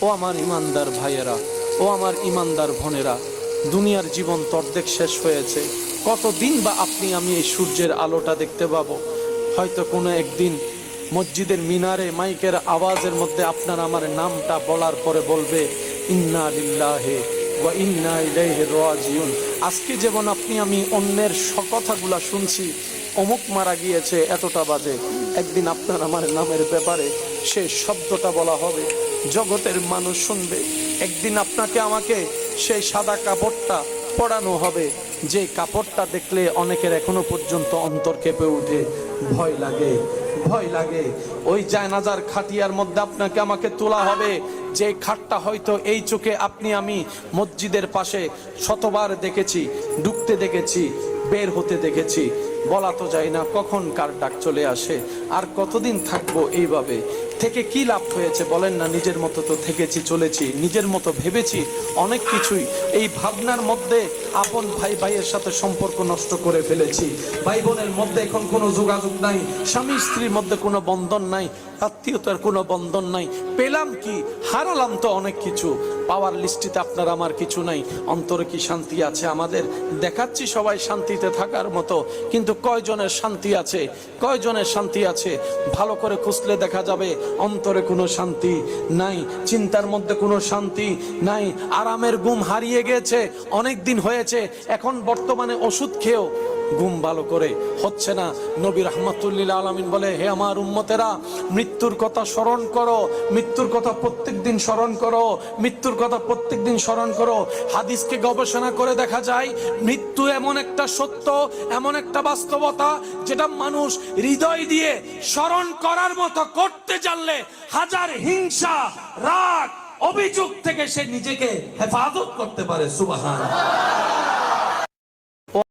ও আমার ইমানদার ভাইয়েরা, ও আমার ইমানদার বোনেরা, দুনিয়ার জীবন তো অর্ধেক শেষ হয়েছে। কতদিন বা আপনি আমি এই সূর্যের আলোটা দেখতে পাবো? হয়তো কোনো একদিন মসজিদের মিনারে মাইকের আওয়াজের মধ্যে আপনার আমার নামটা বলার পরে বলবে ইন্না লিল্লাহি ওয়া ইন্না ইলাইহি রাজিউন। আজকে যেমন আপনি আমি অন্যের কথাগুলা শুনছি, অমুক মারা গিয়েছে এতটা বাজে, একদিন আপনার আমার নামের ব্যাপারে সে শব্দটা বলা হবে, জগতের মানুষ শুনবে। একদিন আপনাকে আমাকে সেই সাদা কাপড়টা পরানো হবে, যে কাপড়টা দেখলে অনেকের এখনো পর্যন্ত অন্তর কেঁপে উঠে, ভয় লাগে, ভয় লাগে। ওই জায়নাজার খাটিয়ার মধ্যে আপনাকে আমাকে তোলা হবে, যে খাটটা হয়তো এই চোখে আপনি আমি মসজিদের পাশে শতবার দেখেছি, ঢুকতে দেখেছি, বের হতে দেখেছি। বলা তো যায় না কখন কার ডাক চলে আসে। আর কতদিন থাকবো এইভাবে? থেকে কি লাভ হয়েছে বলেন না? নিজের মতো তো থেকেছি, চলেছি, নিজের মতো ভেবেছি অনেক কিছুই। এই ভাবনার মধ্যে আপন ভাই ভাইয়ের সাথে সম্পর্ক নষ্ট করে ফেলেছি। ভাই বোনের মধ্যে এখন কোনো যোগাযোগ নাই, স্বামী স্ত্রীর মধ্যে কোনো বন্ধন নাই, আত্মীয়তার কোনো বন্ধন নাই। পেলাম কি? হারালাম তো অনেক কিছু। পাওয়ার লিস্টিতে আপনার আমার কিছু নাই। অন্তরে কি শান্তি আছে আমাদের? দেখাচ্ছি সবাই শান্তিতে থাকার মতো, কিন্তু কয়জনের শান্তি আছে? কয়জনের শান্তি আছে? ভালো করে খুঁজলে দেখা যাবে অন্তরে কোনো শান্তি নাই, চিন্তার মধ্যে কোনো শান্তি নাই। আরামের ঘুম হারিয়ে গেছে, অনেক দিন হয়েছে। এখন বর্তমানে ওষুধ খেয়েও ঘুম ভালো করে হচ্ছে না। নবী রাহমাতুল্লিল আলামিন বলে, হে আমার উম্মতেরা, মৃত্যুর কথা স্মরণ করো, মৃত্যুর কথা প্রত্যেক দিন স্মরণ করো, মৃত্যুর কথা প্রত্যেক দিন স্মরণ করো। হাদিসকে গবেষণা করে দেখা যায়, মৃত্যু এমন একটা সত্য, এমন একটা বাস্তবতা, যেটা মানুষ হৃদয় দিয়ে স্মরণ করার মতো করতে জানলে হাজার হিংসা, রাগ, অভিযোগ থেকে সে নিজেকে হেফাজত করতে পারে। সুবহানাল্লাহ।